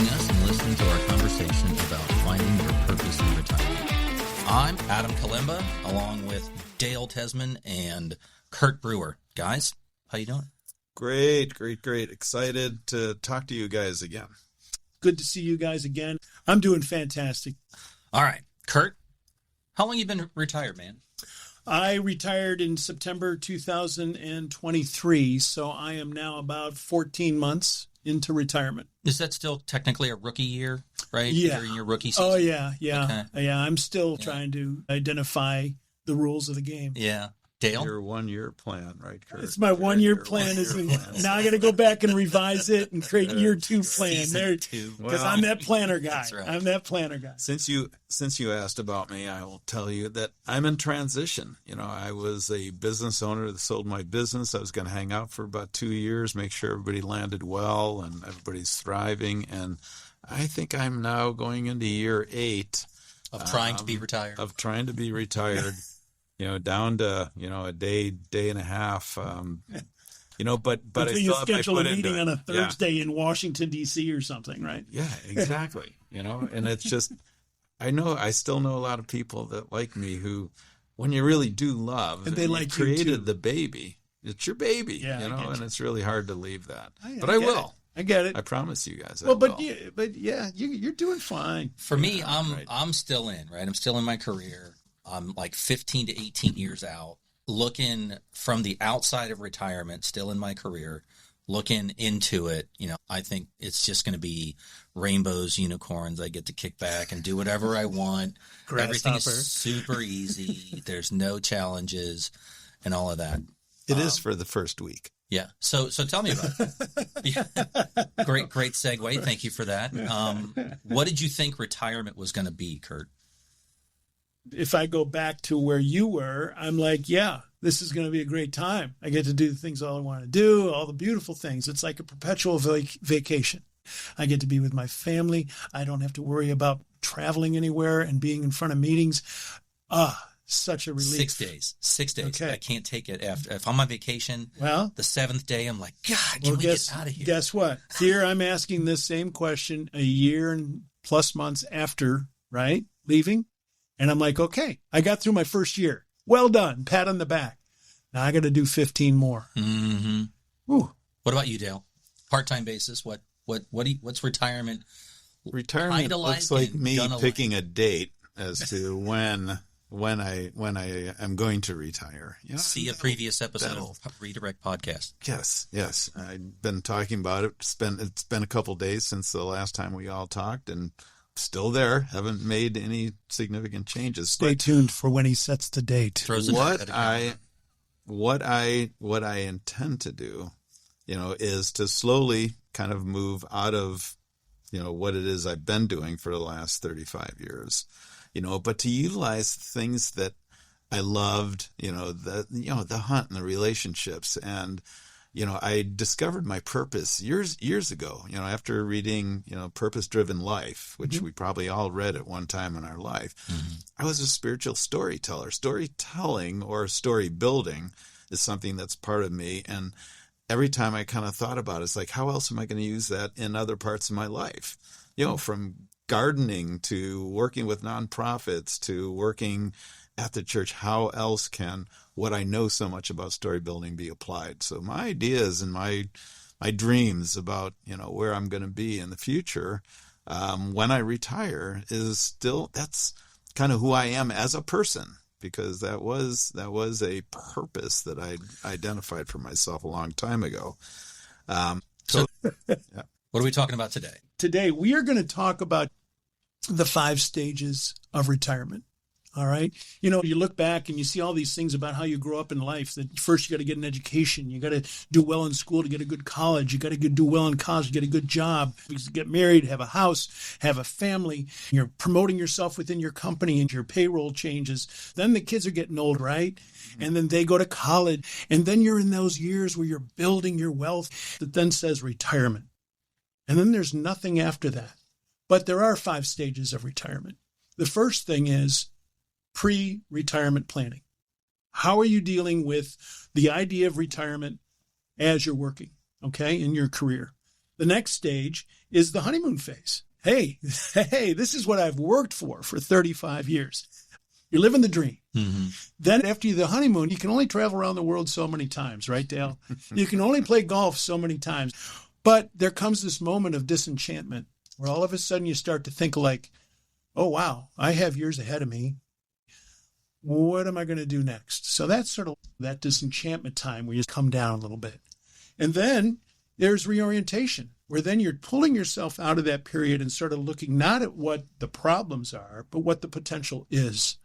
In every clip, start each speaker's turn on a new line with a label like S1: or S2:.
S1: us and listening to our conversation about finding your purpose in retirement. I'm Adam Kalimba, along with Dale Tesman and Curt Brewer. Guys, how you doing?
S2: Great. Excited to talk to you guys again.
S3: Good to see you guys again. I'm doing fantastic.
S1: All right. Curt, how long you been retired, man?
S3: I retired in September 2023, so I am now about 14 months into retirement.
S1: Is that still technically a rookie year, right?
S3: Yeah.
S1: You're in your rookie season?
S3: Oh, yeah.
S1: Okay.
S3: Yeah, I'm still trying to identify the rules of the game.
S1: Yeah. Dale?
S2: Your 1 year plan, right, Curt?
S3: It's my 1 year plan. Now I got to go back and revise it and create year 2 plan there, because I'm that planner guy.
S1: That's right.
S3: I'm that planner guy.
S2: Since you asked about me, I will tell you that I'm in transition. You know, I was a business owner that sold my business. I was going to hang out for about 2 years, make sure everybody landed well and everybody's thriving. And I think I'm now going into year 8
S1: Of trying to be retired.
S2: You know, down to, a day and a half, but I
S3: you
S2: still have my
S3: schedule
S2: foot
S3: a
S2: into
S3: meeting
S2: it.
S3: on a Thursday in Washington, D.C. or something, right?
S2: Yeah, exactly. And it's just, I still know a lot of people that like me who, when you really do love,
S3: and they like
S2: created the baby, it's your baby, and it's really hard to leave that. But I will.
S3: I get it.
S2: I promise you guys.
S3: You're doing fine.
S1: For me, I'm still in, right? I'm still in my career. I'm like 15 to 18 years out, looking from the outside of retirement, still in my career, looking into it. I think it's just going to be rainbows, unicorns. I get to kick back and do whatever I want. Everything is super easy. There's no challenges and all of that.
S2: It is for the first week.
S1: Yeah. So tell me about it. Great segue. Thank you for that. What did you think retirement was going to be, Curt?
S3: If I go back to where you were, I'm like, yeah, this is going to be a great time. I get to do the things all I want to do, all the beautiful things. It's like a perpetual vacation. I get to be with my family. I don't have to worry about traveling anywhere and being in front of meetings. Such a relief.
S1: 6 days.
S3: Okay.
S1: I can't take it after. If I'm on vacation,
S3: well,
S1: the 7th day, I'm like, God, can we get out of here?
S3: Guess what? Here I'm asking this same question a year and plus months after, right? Leaving. And I'm like, okay, I got through my first year. Well done. Pat on the back. Now I got to do 15 more.
S1: Mm-hmm.
S3: Ooh.
S1: What about you, Dale? Part-time basis. What's retirement?
S2: Retirement looks like me picking a date as to when I am going to retire.
S1: See a previous episode of Redirect Podcast.
S2: Yes. I've been talking about it. It's been a couple days since the last time we all talked, and still there. Haven't made any significant changes.
S3: Stay tuned for when he sets the date.
S2: What I intend to do, is to slowly kind of move out of, what it is I've been doing for the last 35 years, but to utilize things that I loved, the hunt and the relationships. And, I discovered my purpose years ago, after reading, Purpose Driven Life, which we probably all read at one time in our life. Mm-hmm. I was a spiritual storyteller. Storytelling or story building is something that's part of me. And every time I kind of thought about it, it's like, how else am I going to use that in other parts of my life? From gardening to working with nonprofits to working at the church, how else can what I know so much about story building be applied? So my ideas and my dreams about, where I'm going to be in the future when I retire is still, that's kind of who I am as a person, because that was a purpose that I identified for myself a long time ago.
S1: What are we talking about today?
S3: Today, we are going to talk about the 5 stages of retirement. All right. You look back and you see all these things about how you grow up in life, that first you got to get an education. You got to do well in school to get a good college. You got to do well in college to get a good job. You get married, have a house, have a family. You're promoting yourself within your company and your payroll changes. Then the kids are getting old, right? And then they go to college. And then you're in those years where you're building your wealth that then says retirement. And then there's nothing after that. But there are 5 stages of retirement. The first thing is pre-retirement planning. How are you dealing with the idea of retirement as you're working, okay, in your career? The next stage is the honeymoon phase. Hey, this is what I've worked for 35 years. You're living the dream.
S1: Mm-hmm.
S3: Then after the honeymoon, you can only travel around the world so many times, right, Dale? You can only play golf so many times. But there comes this moment of disenchantment where all of a sudden you start to think like, oh, wow, I have years ahead of me. What am I going to do next? So that's sort of that disenchantment time where you come down a little bit. And then there's reorientation, where then you're pulling yourself out of that period and sort of looking not at what the problems are, but what the potential is.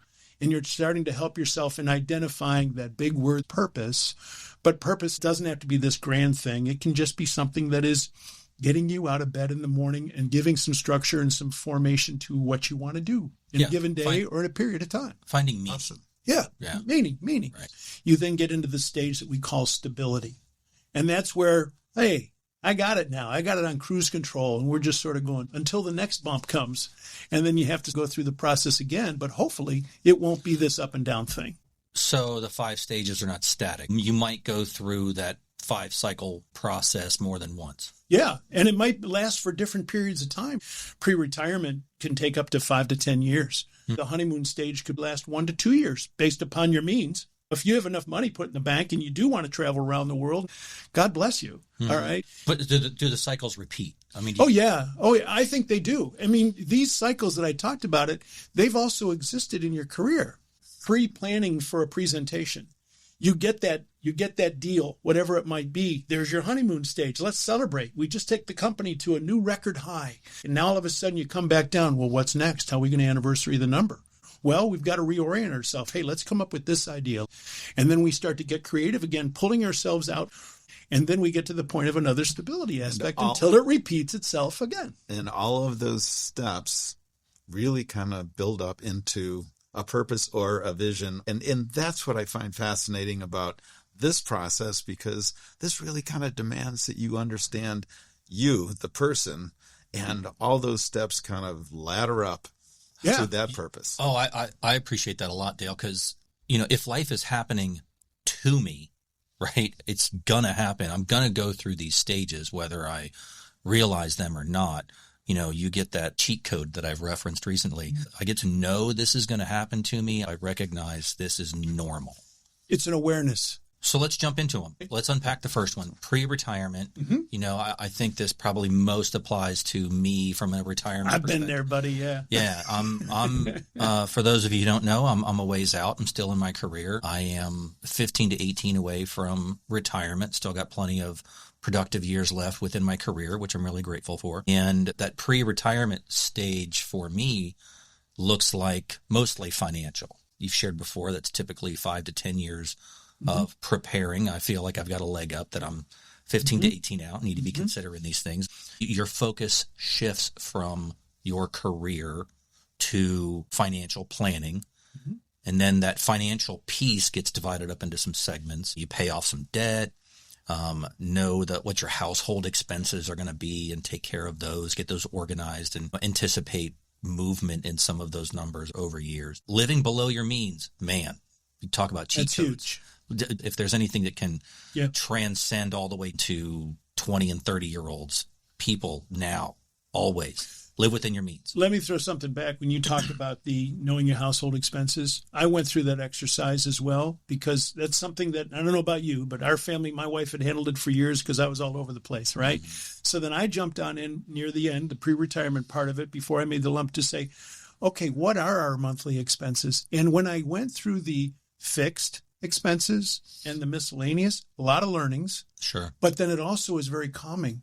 S3: And you're starting to help yourself in identifying that big word purpose. But purpose doesn't have to be this grand thing. It can just be something that is getting you out of bed in the morning and giving some structure and some formation to what you want to do in a given day or in a period of time.
S1: Finding meaning.
S2: Awesome.
S3: Yeah. Meaning.
S1: Right.
S3: You then get into the stage that we call stability. And that's where, hey, I got it now. I got it on cruise control. And we're just sort of going until the next bump comes. And then you have to go through the process again. But hopefully it won't be this up and down thing.
S1: So the 5 stages are not static. You might go through that 5-cycle process more than once.
S3: Yeah. And it might last for different periods of time. Pre-retirement can take up to 5 to 10 years. The honeymoon stage could last 1 to 2 years based upon your means. If you have enough money put in the bank and you do want to travel around the world, God bless you. All right.
S1: But do the cycles repeat? I mean,
S3: Oh, yeah. I think they do. I mean, these cycles that I talked about they've also existed in your career. Pre-planning for a presentation. You get that deal, whatever it might be. There's your honeymoon stage. Let's celebrate. We just take the company to a new record high. And now all of a sudden you come back down. Well, what's next? How are we going to anniversary the number? Well, we've got to reorient ourselves. Hey, let's come up with this idea. And then we start to get creative again, pulling ourselves out. And then we get to the point of another stability aspect until it repeats itself again.
S2: And all of those steps really kind of build up into a purpose or a vision. And that's what I find fascinating about this process, because this really kind of demands that you understand you, the person, and all those steps kind of ladder up to that purpose.
S1: Oh, I appreciate that a lot, Dale, because, if life is happening to me, right, it's going to happen. I'm going to go through these stages, whether I realize them or not. You get that cheat code that I've referenced recently. I get to know this is going to happen to me. I recognize this is normal.
S3: It's an awareness.
S1: So let's jump into them. Let's unpack the first one, pre-retirement.
S3: Mm-hmm.
S1: I think this probably most applies to me from a retirement
S3: perspective. Been there, buddy. Yeah.
S1: Yeah. I'm for those of you who don't know, I'm a ways out. I'm still in my career. I am 15 to 18 away from retirement. Still got plenty of productive years left within my career, which I'm really grateful for. And that pre-retirement stage for me looks like mostly financial. You've shared before that's typically 5 to 10 years of preparing. I feel like I've got a leg up that I'm 15 to 18 out, need to be considering these things. Your focus shifts from your career to financial planning. And then that financial piece gets divided up into some segments. You pay off some debt, know that what your household expenses are going to be and take care of those, get those organized and anticipate movement in some of those numbers over years. Living below your means, man, you talk about cheat
S3: That's
S1: codes.
S3: huge.
S1: If there's anything that can transcend all the way to 20 and 30-year-olds, people now, always live within your means.
S3: Let me throw something back. When you talked about the knowing your household expenses, I went through that exercise as well, because that's something that, I don't know about you, but our family, my wife had handled it for years because I was all over the place, right? So then I jumped on in near the end, the pre-retirement part of it, before I made the lump to say, okay, what are our monthly expenses? And when I went through the fixed expenses and the miscellaneous, a lot of learnings.
S1: Sure.
S3: But then it also is very calming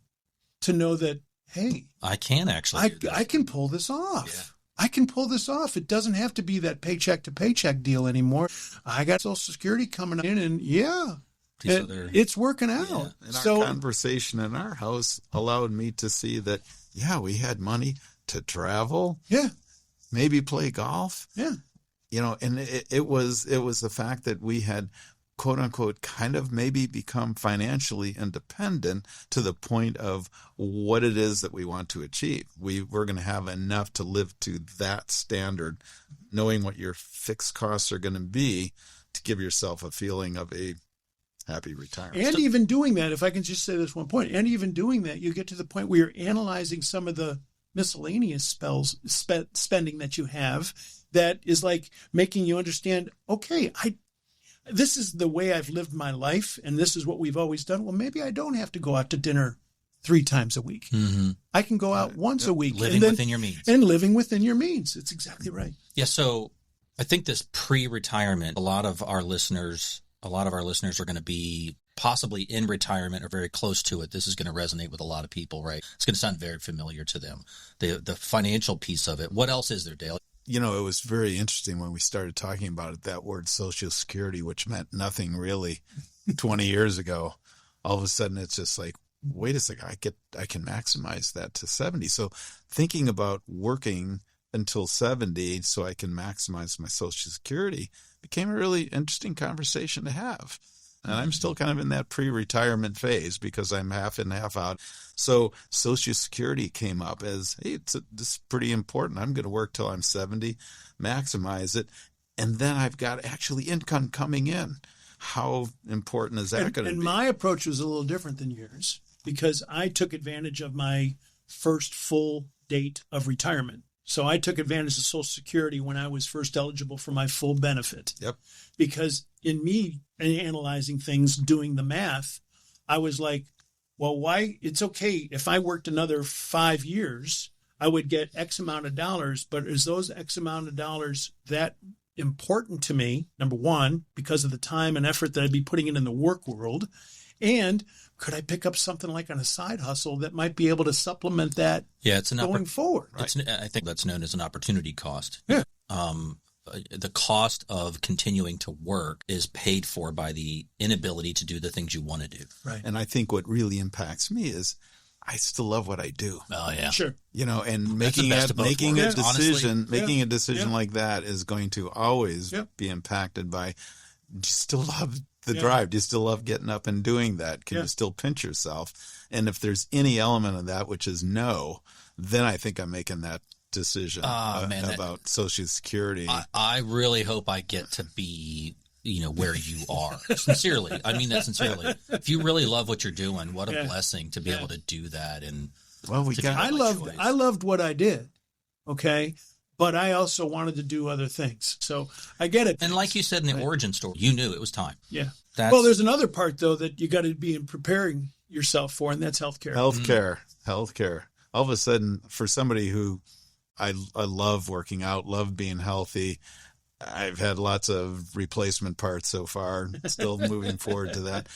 S3: to know that, hey,
S1: I can actually
S3: I can pull this off.
S1: Yeah.
S3: I can pull this off. It doesn't have to be that paycheck to paycheck deal anymore. I got Social Security coming in, and it's working out.
S2: Yeah. And our conversation in our house allowed me to see that, we had money to travel.
S3: Yeah.
S2: Maybe play golf.
S3: Yeah.
S2: And it was the fact that we had, quote unquote, kind of maybe become financially independent to the point of what it is that we want to achieve. We're going to have enough to live to that standard, knowing what your fixed costs are going to be, to give yourself a feeling of a happy retirement.
S3: And even doing that, if I can just say this one point, and even doing that, you get to the point where you're analyzing some of the miscellaneous spending that you have that is like making you understand, okay, this is the way I've lived my life, and this is what we've always done. Well, maybe I don't have to go out to dinner 3 times a week.
S1: Mm-hmm.
S3: I can go out once a week.
S1: Living within your means.
S3: And living within your means. It's exactly right.
S1: Yeah, so I think this pre-retirement, a lot of our listeners are going to be possibly in retirement or very close to it. This is going to resonate with a lot of people, right? It's going to sound very familiar to them. The financial piece of it. What else is there, Dale?
S2: You know, it was very interesting when we started talking about it, that word Social Security, which meant nothing really 20 years ago. All of a sudden, it's just like, wait a second, I can maximize that to 70. So thinking about working until 70 so I can maximize my Social Security became a really interesting conversation to have. And I'm still kind of in that pre-retirement phase because I'm half in, half out. So Social Security came up as, hey, this is pretty important. I'm going to work till I'm 70, maximize it, and then I've got actually income coming in. How important is that going to be?
S3: And my approach was a little different than yours because I took advantage of my first full date of retirement. So I took advantage of Social Security when I was first eligible for my full benefit.
S2: Yep.
S3: Because in me analyzing things, doing the math, I was like, well, why? It's okay. If I worked another 5 years, I would get X amount of dollars. But is those X amount of dollars that important to me? Number one, because of the time and effort that I'd be putting in the work world. And could I pick up something like on a side hustle that might be able to supplement that going forward?
S1: Right. I think that's known as an opportunity cost.
S3: Yeah.
S1: The cost of continuing to work is paid for by the inability to do the things you want to do.
S3: Right.
S2: And I think what really impacts me is I still love what I do.
S1: Oh, yeah.
S3: Sure.
S2: You know, and making a decision like that is going to always be impacted by, do you still love the drive? Do you still love getting up and doing that? Can you still pinch yourself? And if there's any element of that, which is no, then I think I'm making that decision about Social Security.
S1: I really hope I get to be, where you are. Sincerely. I mean that sincerely. If you really love what you're doing, what a blessing to be able to do that. And
S3: I loved what I did. Okay. But I also wanted to do other things. So I get it.
S1: And like you said in the origin story, you knew it was time.
S3: Yeah. Well, there's another part, though, that you got to be preparing yourself for, and that's healthcare.
S2: Healthcare. All of a sudden, for somebody who I love working out, love being healthy, I've had lots of replacement parts so far, still moving forward to that.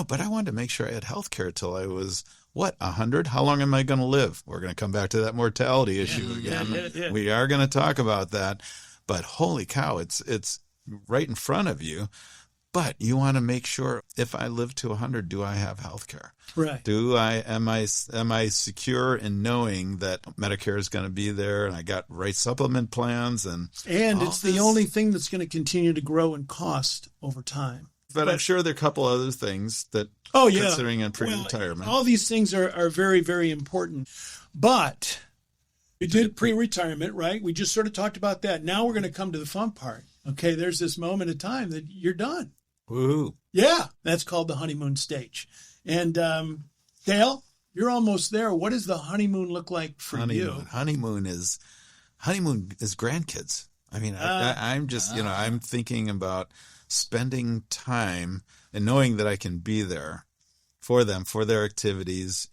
S2: But I wanted to make sure I had healthcare till I was 100? How long am I going to live? We're going to come back to that mortality issue again. Yeah. We are going to talk about that. But holy cow, it's right in front of you. But you want to make sure, if I live to 100, do I have health care?
S3: Right.
S2: Am I secure in knowing that Medicare is going to be there and I got right supplement plans and
S3: it's the only thing that's going to continue to grow in cost over time.
S2: But I'm sure there are a couple other things that considering in pre-retirement.
S3: All these things are very, very important. But we did pre-retirement, right? We just sort of talked about that. Now we're going to come to the fun part. Okay, there's this moment of time that you're done.
S2: Woo.
S3: Yeah, that's called the honeymoon stage. And Dale, you're almost there. What does the honeymoon look like for you?
S2: Honeymoon is grandkids. I mean, I'm just, I'm thinking about spending time and knowing that I can be there for them, for their activities.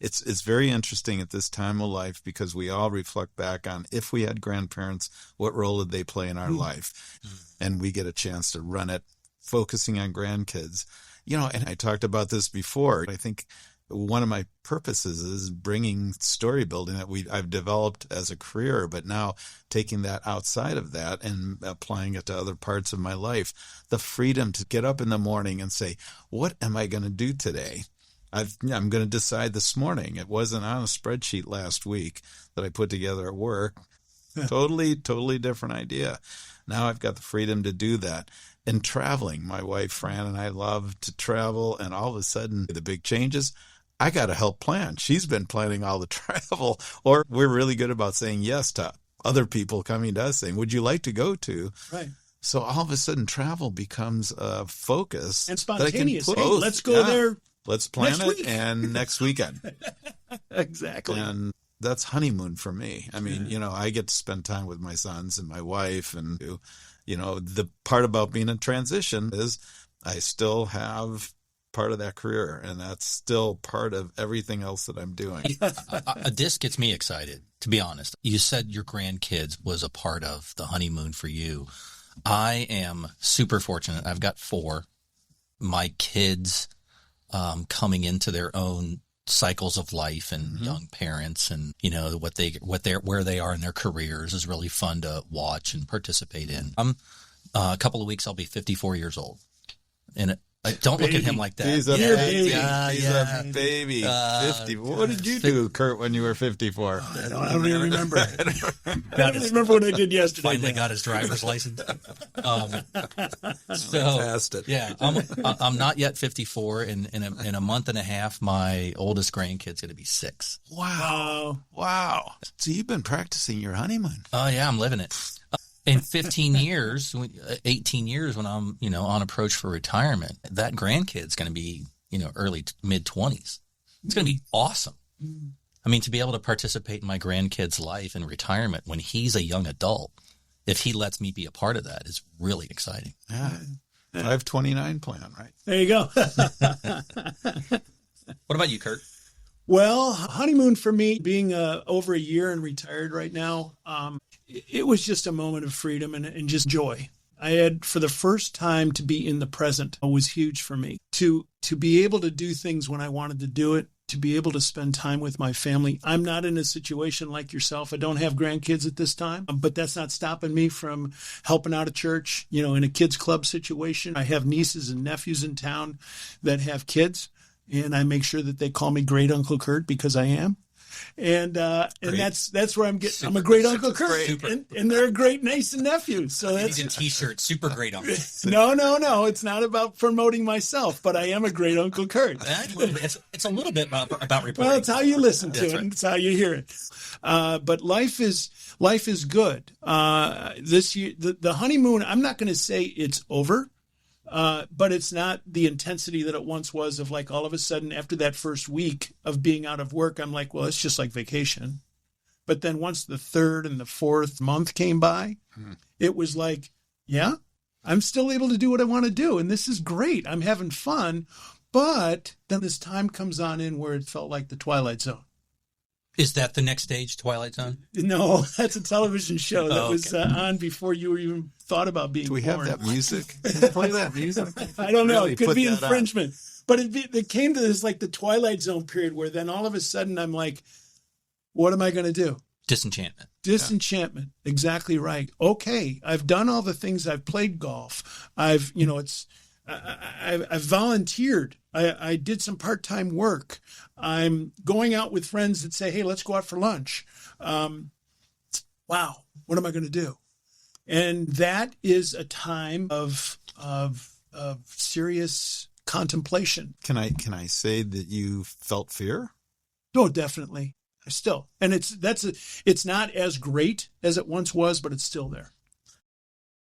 S2: It's very interesting at this time of life because we all reflect back on, if we had grandparents, what role did they play in our life? And we get a chance to run it, focusing on grandkids. And I talked about this before. I think one of my purposes is bringing story building that I've developed as a career, but now taking that outside of that and applying it to other parts of my life. The freedom to get up in the morning and say, what am I going to do today? I'm going to decide this morning. It wasn't on a spreadsheet last week that I put together at work. Totally different idea. Now I've got the freedom to do that. And traveling, my wife Fran and I love to travel, and all of a sudden the big changes, I got to help plan. She's been planning all the travel, or we're really good about saying yes to other people coming to us saying, would you like to go to?
S3: Right.
S2: So all of a sudden travel becomes a focus.
S3: And
S2: that I can
S3: spontaneous.
S2: put
S3: Hey,
S2: both.
S3: let's go there.
S2: Let's plan
S3: next
S2: it
S3: week.
S2: and next weekend.
S3: Exactly.
S2: And that's honeymoon for me. I mean, I get to spend time with my sons and my wife. And, the part about being in transition is I still have part of that career, and that's still part of everything else that I'm doing.
S1: This gets me excited, to be honest. You said your grandkids was a part of the honeymoon for you. I am super fortunate. I've got 4. My kids coming into their own cycles of life and young parents, and where they are in their careers is really fun to watch and participate in. A couple of weeks I'll be 54 years old, and don't look at him like that.
S2: He's a baby. He's a baby. 50. What did you do, Curt, when you were 54?
S3: I don't even remember. I don't remember what I did yesterday.
S1: Finally got his driver's license.
S2: Fantastic.
S1: Yeah, I'm not yet 54. In a month and a half, my oldest grandkid's going to be 6.
S2: Wow. So you've been practicing your honeymoon.
S1: Oh yeah, I'm living it. In 15 years, 18 years, when I'm, on approach for retirement, that grandkid's going to be, early mid 20s. It's going to be awesome. I mean, to be able to participate in my grandkid's life in retirement when he's a young adult, if he lets me be a part of that, is really exciting.
S2: Yeah. 529 plan, right?
S3: There you go.
S1: What about you, Curt?
S3: Well, honeymoon for me, being over a year and retired right now, it was just a moment of freedom and just joy. I had, for the first time, to be in the present was huge for me. To be able to do things when I wanted to do it, to be able to spend time with my family. I'm not in a situation like yourself. I don't have grandkids at this time, but that's not stopping me from helping out at church, in a kids club situation. I have nieces and nephews in town that have kids, and I make sure that they call me Great Uncle Curt because I am. And that's where I'm getting. I'm a great Uncle Curt, and they're a great niece and nephew. So that's
S1: a T-shirt, super great uncle.
S3: No, it's not about promoting myself, but I am a great Uncle Curt.
S1: It's a little bit about reporting.
S3: Well, it's how you listen to it, and it's how you hear it. But life is good. This year, the honeymoon. I'm not going to say it's over. But it's not the intensity that it once was of like all of a sudden after that first week of being out of work, I'm like, well, it's just like vacation. But then once the 3rd and the 4th month came by, it was like, yeah, I'm still able to do what I want to do. And this is great. I'm having fun. But then this time comes on in where it felt like the Twilight Zone.
S1: Is that the next stage, Twilight Zone?
S3: No, that's a television show that was on before you even thought about being born.
S2: Do we have that music? Can you play that music?
S3: I don't know.
S2: Really
S3: it could be infringement.
S2: On.
S3: But it came to this like the Twilight Zone period where then all of a sudden I'm like, what am I going to do?
S1: Disenchantment.
S3: Disenchantment. Yeah. Exactly right. Okay, I've done all the things. I've played golf. I've volunteered. I did some part-time work. I'm going out with friends that say, hey, let's go out for lunch. Wow, what am I going to do? And that is a time of serious contemplation.
S2: Can I say that you felt fear?
S3: Oh, definitely. Still. And it's not as great as it once was, but it's still there.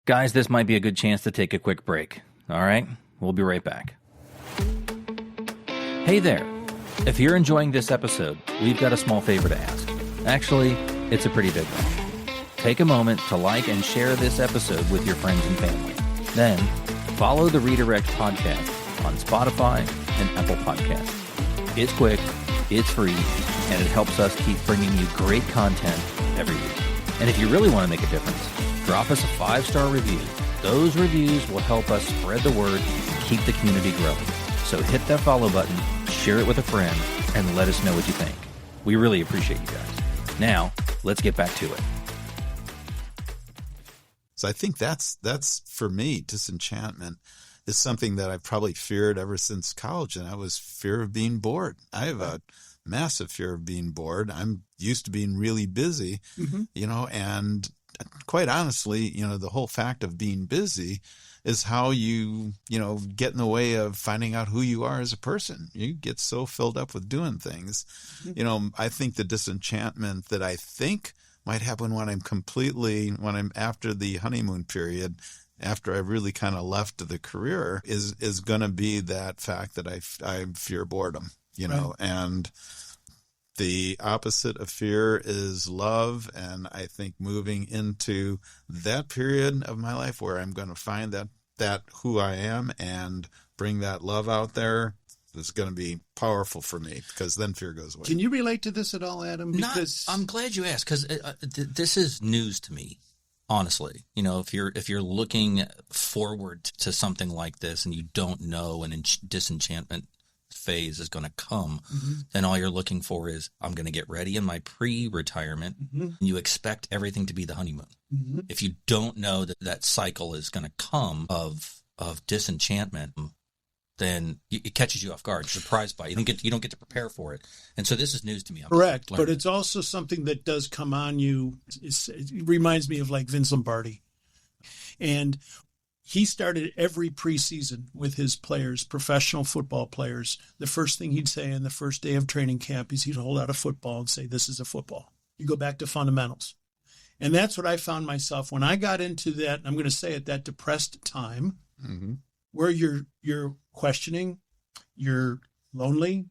S4: Guys, this might be a good chance to take a quick break. All right? We'll be right back. Hey there. If you're enjoying this episode, we've got a small favor to ask. Actually, it's a pretty big one. Take a moment to like and share this episode with your friends and family. Then, follow the Redirect podcast on Spotify and Apple Podcasts. It's quick, it's free, and it helps us keep bringing you great content every week. And if you really want to make a difference, drop us a 5-star review. Those reviews will help us spread the word and keep the community growing. So hit that follow button, share it with a friend, and let us know what you think. We really appreciate you guys. Now, let's get back to it.
S2: So I think that's for me, disenchantment is something that I've probably feared ever since college, and that was fear of being bored. I have a massive fear of being bored. I'm used to being really busy, and quite honestly, the whole fact of being busy is how you get in the way of finding out who you are as a person. You get so filled up with doing things. I think the disenchantment that I think might happen when I'm after the honeymoon period after I really kind of left the career is going to be that fact that I fear boredom, you know,
S3: Right.
S2: and the opposite of fear is love. And I think moving into that period of my life where I'm going to find that who I am and bring that love out there is going to be powerful for me, because then fear goes away.
S3: Can you relate to this at all, Adam? Because
S1: I'm glad you asked, because this is news to me, honestly. You know, if you're looking forward to something like this and you don't know an disenchantment phase is going to come, then all you're looking for is, I'm going to get ready in my pre-retirement, and you expect everything to be the honeymoon. If you don't know that cycle is going to come of disenchantment, then it catches you off guard. You're surprised by it. You don't get to prepare for it. And so this is news to me.
S3: correct, but it's also something that does come on you. It reminds me of like Vince Lombardi. And he started every preseason with his players, professional football players. The first thing he'd say on the first day of training camp is he'd hold out a football and say, "This is a football." You go back to fundamentals. And that's what I found myself when I got into that, I'm going to say it, that depressed time, where you're questioning, you're lonely,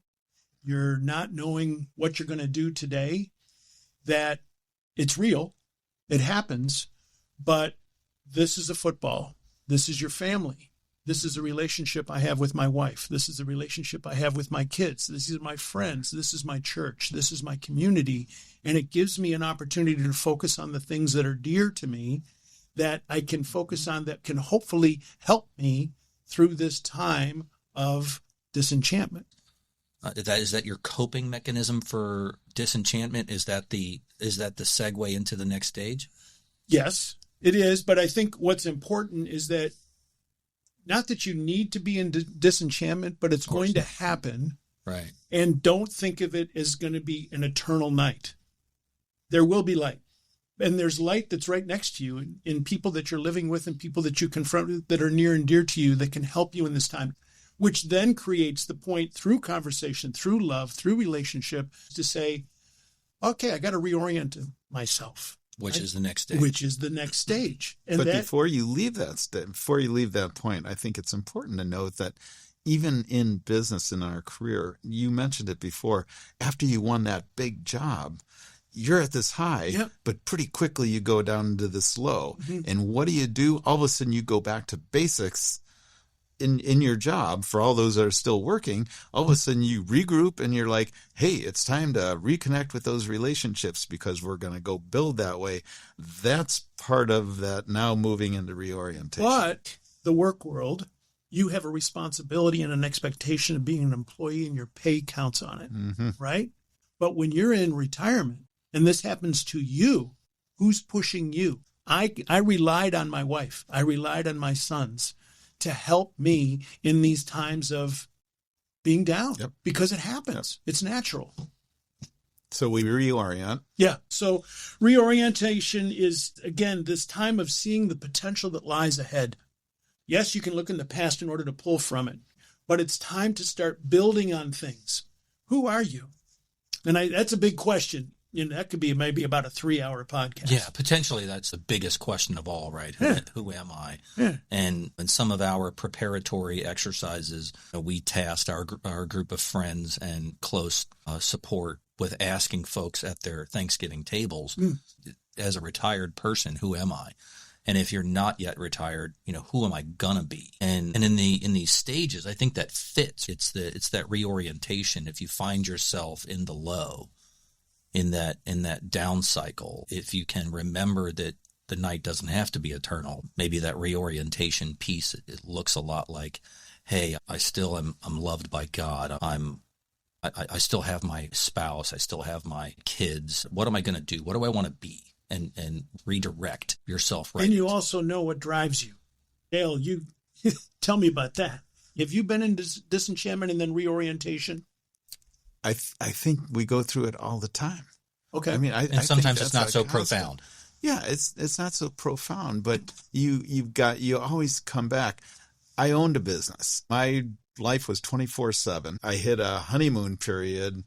S3: you're not knowing what you're going to do today, that it's real, it happens, but this is a football. This is your family. This is a relationship I have with my wife. This is a relationship I have with my kids. This is my friends. This is my church. This is my community. And it gives me an opportunity to focus on the things that are dear to me, that I can focus on, that can hopefully help me through this time of disenchantment.
S1: Is that your coping mechanism for disenchantment? Is that the segue into the next stage?
S3: Yes, it is. But I think what's important is that, not that you need to be in disenchantment, but it's going to happen.
S1: Right.
S3: And don't think of it as going to be an eternal night. There will be light. And there's light that's right next to you in people that you're living with and people that you confront with that are near and dear to you that can help you in this time, which then creates the point through conversation, through love, through relationship, to say, okay, I got to reorient myself.
S1: Which is the next stage.
S3: Which is the next stage. And
S2: but before you leave that point, I think it's important to note that even in business, in our career, you mentioned it before, after you won that big job, you're at this high, but pretty quickly you go down to this low. And what do? All of a sudden you go back to basics in your job. For all those that are still working, all of a sudden you regroup and you're like, hey, it's time to reconnect with those relationships because we're going to go build that way. That's part of that now moving into reorientation.
S3: But the work world, you have a responsibility and an expectation of being an employee, and your pay counts on it, right? But when you're in retirement, and this happens to you, who's pushing you? I relied on my wife. I relied on my sons to help me in these times of being down, because it happens. It's natural.
S2: So we reorient.
S3: Yeah. So reorientation is, again, this time of seeing the potential that lies ahead. Yes, you can look in the past in order to pull from it, but it's time to start building on things. Who are you? And that's a big question. You know, that could be maybe about a 3-hour podcast.
S1: Yeah, potentially that's the biggest question of all, right? Who am I? And in some of our preparatory exercises, we tasked our group of friends and close support with asking folks at their Thanksgiving tables, as a retired person, who am I? And if you're not yet retired, who am I gonna be? And in these stages, I think that fits. It's that reorientation. If you find yourself in the low, in that down cycle, if you can remember that the night doesn't have to be eternal, maybe that reorientation piece, it looks a lot like, hey, I still am, I'm loved by God. I still have my spouse. I still have my kids. What am I going to do? What do I want to be? And redirect yourself right.
S3: And you also know what drives you. Dale, you tell me about that. Have you been in disenchantment and then reorientation?
S2: I think we go through it all the time.
S3: Okay.
S2: I mean,
S1: and sometimes it's not so profound.
S2: Yeah, it's not so profound, but you always come back. I owned a business. My life was 24/7. I hit a honeymoon period.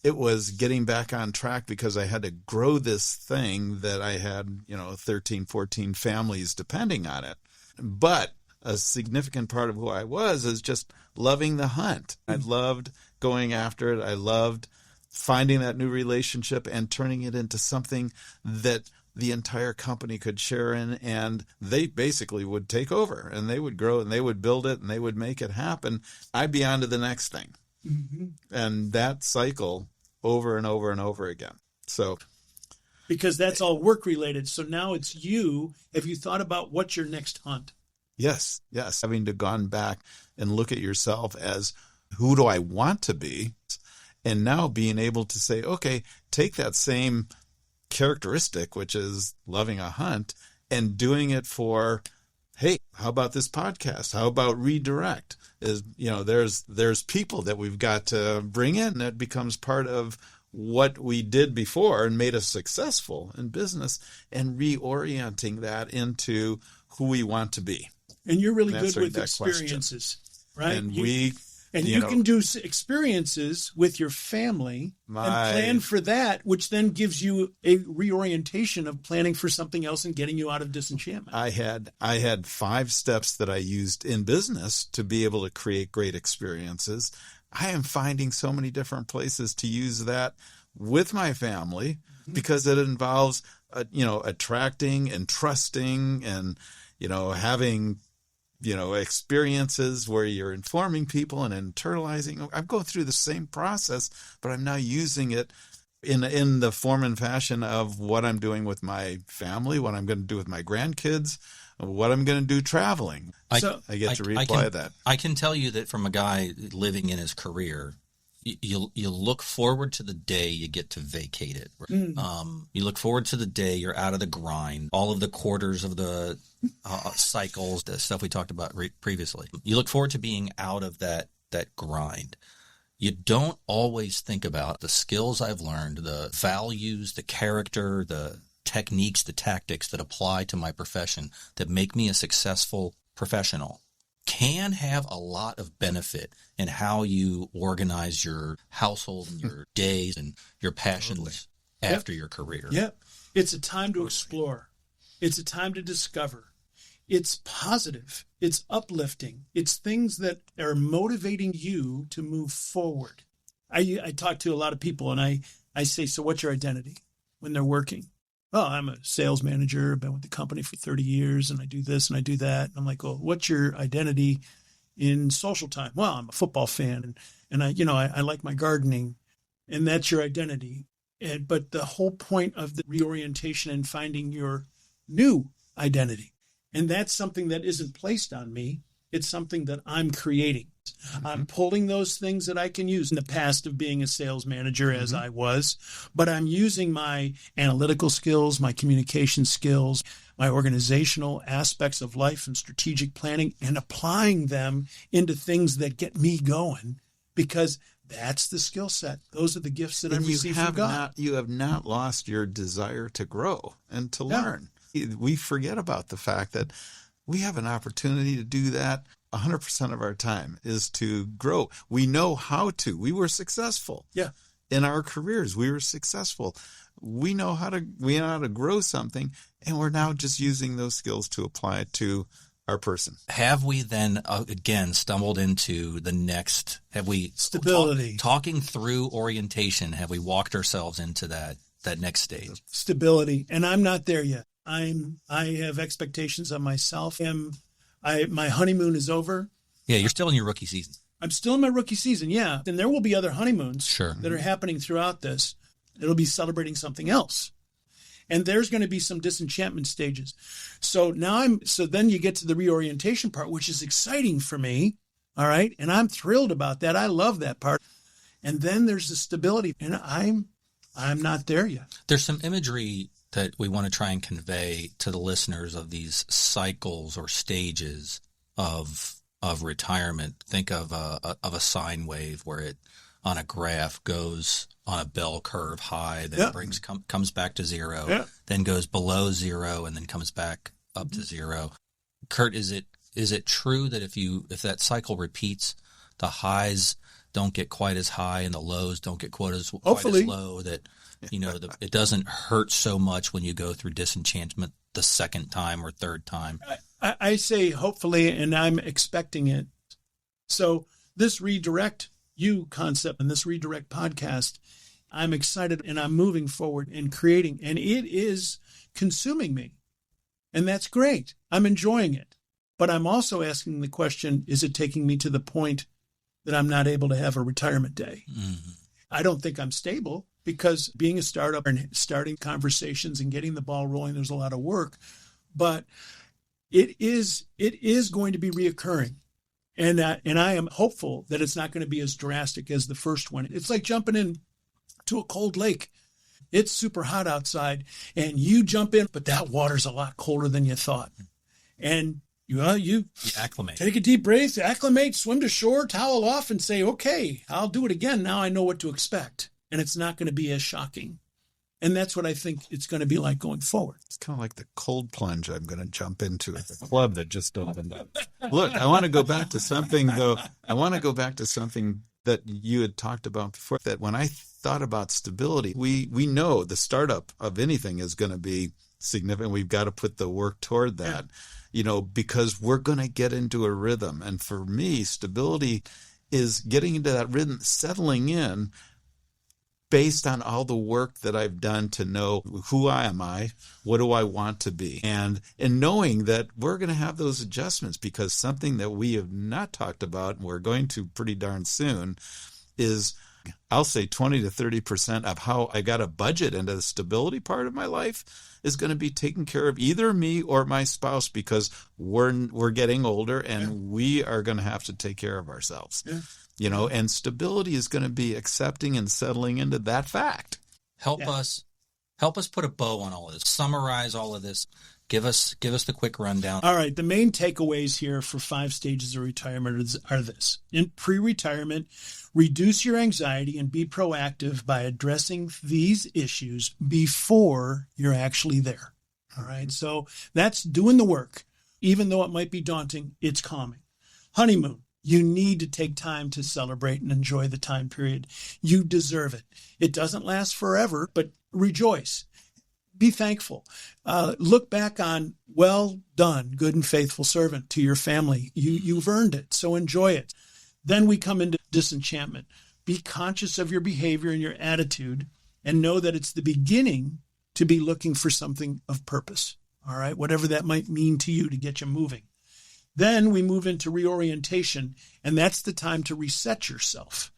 S2: It was getting back on track because I had to grow this thing that I had, 13, 14 families depending on it. But a significant part of who I was is just loving the hunt. I loved going after it. I loved finding that new relationship and turning it into something that the entire company could share in, and they basically would take over, and they would grow, and they would build it, and they would make it happen. I'd be on to the next thing. Mm-hmm. And that cycle over and over and over again. So,
S3: because that's all work related. So now it's you. Have you thought about what's your next hunt?
S2: Yes. Having to gone back and look at yourself as, who do I want to be? And now being able to say, okay, take that same characteristic, which is loving a hunt, and doing it for, hey, how about this podcast? How about Redirect? Is, there's people that we've got to bring in that becomes part of what we did before and made us successful in business, and reorienting that into who we want to be.
S3: And you're really good with experiences, right?
S2: And
S3: you can do experiences with your family and plan for that, which then gives you a reorientation of planning for something else and getting you out of disenchantment.
S2: I had 5 steps that I used in business to be able to create great experiences. I am finding so many different places to use that with my family, because it involves, attracting and trusting and, having experiences where you're informing people and internalizing. I'm going through the same process, but I'm now using it in the form and fashion of what I'm doing with my family, what I'm going to do with my grandkids, what I'm going to do traveling. I get to reapply that.
S1: I can tell you that from a guy living in his career, you look forward to the day you get to vacate it. You look forward to the day you're out of the grind, all of the quarters of the cycles, the stuff we talked about previously. You look forward to being out of that grind. You don't always think about the skills I've learned, the values, the character, the techniques, the tactics that apply to my profession that make me a successful professional. Can have a lot of benefit in how you organize your household and your days and your passions after your career.
S3: Yep. It's a time to explore. It's a time to discover. It's positive. It's uplifting. It's things that are motivating you to move forward. I talk to a lot of people and I say, so what's your identity when they're working? Oh, I'm a sales manager. I've been with the company for 30 years and I do this and I do that. And I'm like, well, what's your identity in social time? Well, I'm a football fan and I like my gardening, and that's your identity. But the whole point of the reorientation and finding your new identity, and that's something that isn't placed on me. It's something that I'm creating. I'm pulling those things that I can use in the past of being a sales manager as I was, but I'm using my analytical skills, my communication skills, my organizational aspects of life and strategic planning, and applying them into things that get me going, because that's the skill set. Those are the gifts that I've received from God.
S2: You have not lost your desire to grow and to learn. We forget about the fact that we have an opportunity to do that 100% of our time, is to grow. We know how to. We were successful.
S3: Yeah.
S2: In our careers, we were successful. We know how to grow something, and we're now just using those skills to apply it to our person.
S1: Have we then, again, stumbled into the next, have we...
S3: Stability.
S1: Talking through orientation, have we walked ourselves into that next stage?
S3: Stability. And I'm not there yet. I have expectations of myself. My honeymoon is over.
S1: Yeah, you're still in your rookie season.
S3: I'm still in my rookie season, yeah. And there will be other honeymoons that are happening throughout this. It'll be celebrating something else. And there's going to be some disenchantment stages. So then you get to the reorientation part, which is exciting for me. All right. And I'm thrilled about that. I love that part. And then there's the stability. And I'm not there yet.
S1: There's some imagery that we want to try and convey to the listeners of these cycles or stages of retirement. Think of a sine wave where it on a graph goes on a bell curve high, then comes back to zero, then goes below zero, and then comes back up to zero. Curt, is it true that if that cycle repeats, the highs don't get quite as high and the lows don't get quite as low, that it doesn't hurt so much when you go through disenchantment the second time or third time?
S3: I say hopefully, and I'm expecting it. So this Redirect You concept and this Redirect podcast, I'm excited and I'm moving forward and creating, and it is consuming me. And that's great. I'm enjoying it. But I'm also asking the question, is it taking me to the point that I'm not able to have a retirement day? Mm-hmm. I don't think I'm stable, because being a startup and starting conversations and getting the ball rolling, there's a lot of work. But it is going to be reoccurring. And I am hopeful that it's not going to be as drastic as the first one. It's like jumping in to a cold lake. It's super hot outside and you jump in, but that water's a lot colder than you thought. And you
S1: acclimate.
S3: Take a deep breath, acclimate, swim to shore, towel off, and say, okay, I'll do it again. Now I know what to expect. And it's not going to be as shocking. And that's what I think it's going to be like going forward.
S2: It's kind of like the cold plunge I'm going to jump into at the club that just opened up. Look, I want to go back to something, though. I want to go back to something that you had talked about before, that when I thought about stability, we know the startup of anything is going to be significant. We've got to put the work toward that, because we're going to get into a rhythm. And for me, stability is getting into that rhythm, settling in, based on all the work that I've done to know who am I, what do I want to be, and knowing that we're going to have those adjustments, because something that we have not talked about, and we're going to pretty darn soon, is I'll say 20 to 30% of how I got a budget into the stability part of my life is going to be taken care of either me or my spouse, because we're getting older and we are going to have to take care of ourselves. Yeah. And stability is going to be accepting and settling into that fact.
S1: Help us put a bow on all of this. Summarize all of this. Give us the quick rundown.
S3: All right. The main takeaways here for 5 stages of retirement are this. In pre-retirement, reduce your anxiety and be proactive by addressing these issues before you're actually there. All right. So that's doing the work. Even though it might be daunting, it's calming. Honeymoon. You need to take time to celebrate and enjoy the time period. You deserve it. It doesn't last forever, but rejoice. Be thankful. Look back on, well done, good and faithful servant, to your family. You've earned it, so enjoy it. Then we come into disenchantment. Be conscious of your behavior and your attitude, and know that it's the beginning to be looking for something of purpose. All right, whatever that might mean to you to get you moving. Then we move into reorientation, and that's the time to reset yourself.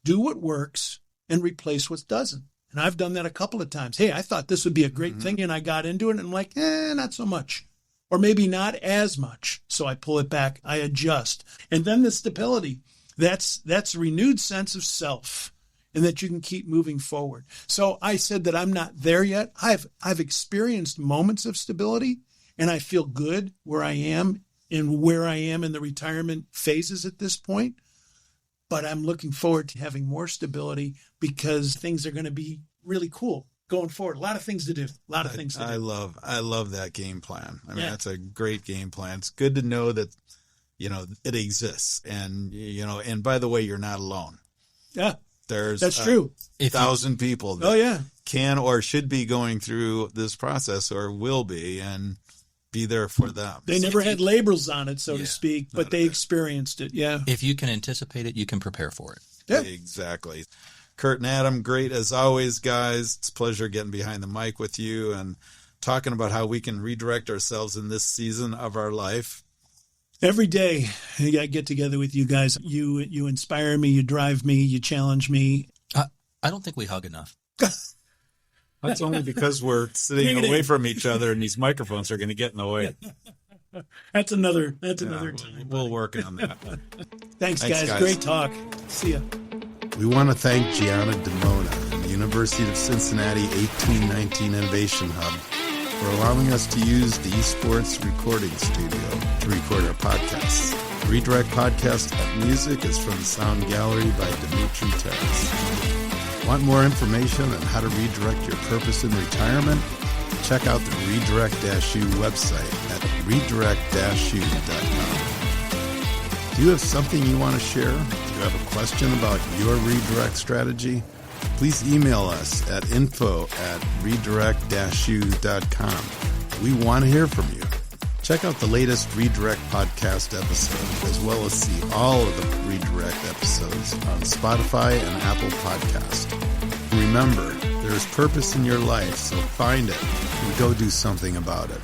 S3: Do what works and replace what doesn't. And I've done that a couple of times. Hey, I thought this would be a great thing, and I got into it, and I'm like, not so much. Or maybe not as much. So I pull it back, I adjust. And then the stability, that's a renewed sense of self, and that you can keep moving forward. So I said that I'm not there yet. I've experienced moments of stability, and I feel good where I am in the retirement phases at this point. But I'm looking forward to having more stability, because things are going to be really cool going forward. A lot of things to do. I
S2: love that game plan. I mean, That's a great game plan. It's good to know that, it exists. And, and by the way, you're not alone.
S3: Yeah.
S2: That's
S3: true.
S2: 1,000 people that can or should be going through this process, or will be, and be there for them.
S3: They never had labels on it, so to speak, but they experienced it. Yeah.
S1: If you can anticipate it, you can prepare for it.
S3: Yeah.
S2: Exactly. Curt and Adam, great as always, guys. It's a pleasure getting behind the mic with you and talking about how we can redirect ourselves in this season of our life.
S3: Every day I get together with you guys. You inspire me, you drive me, you challenge me.
S1: I don't think we hug enough.
S2: That's only because we're sitting away from each other, and these microphones are going to get in the way.
S3: That's another time.
S2: We'll work on that.
S3: Thanks, guys. Great talk. See ya.
S2: We want to thank Gianna DeMona and the University of Cincinnati 1819 Innovation Hub for allowing us to use the eSports recording studio to record our podcasts. Redirect Podcast music is from the Sound Gallery by Dimitri Terrace. Want more information on how to redirect your purpose in retirement? Check out the Redirect-U website at redirect-u.com. Do you have something you want to share? Do you have a question about your redirect strategy? Please email us at info@redirect-u.com. We want to hear from you. Check out the latest Redirect podcast episode, as well as see all of the Redirect episodes on Spotify and Apple Podcast. Remember, there is purpose in your life, so find it and go do something about it.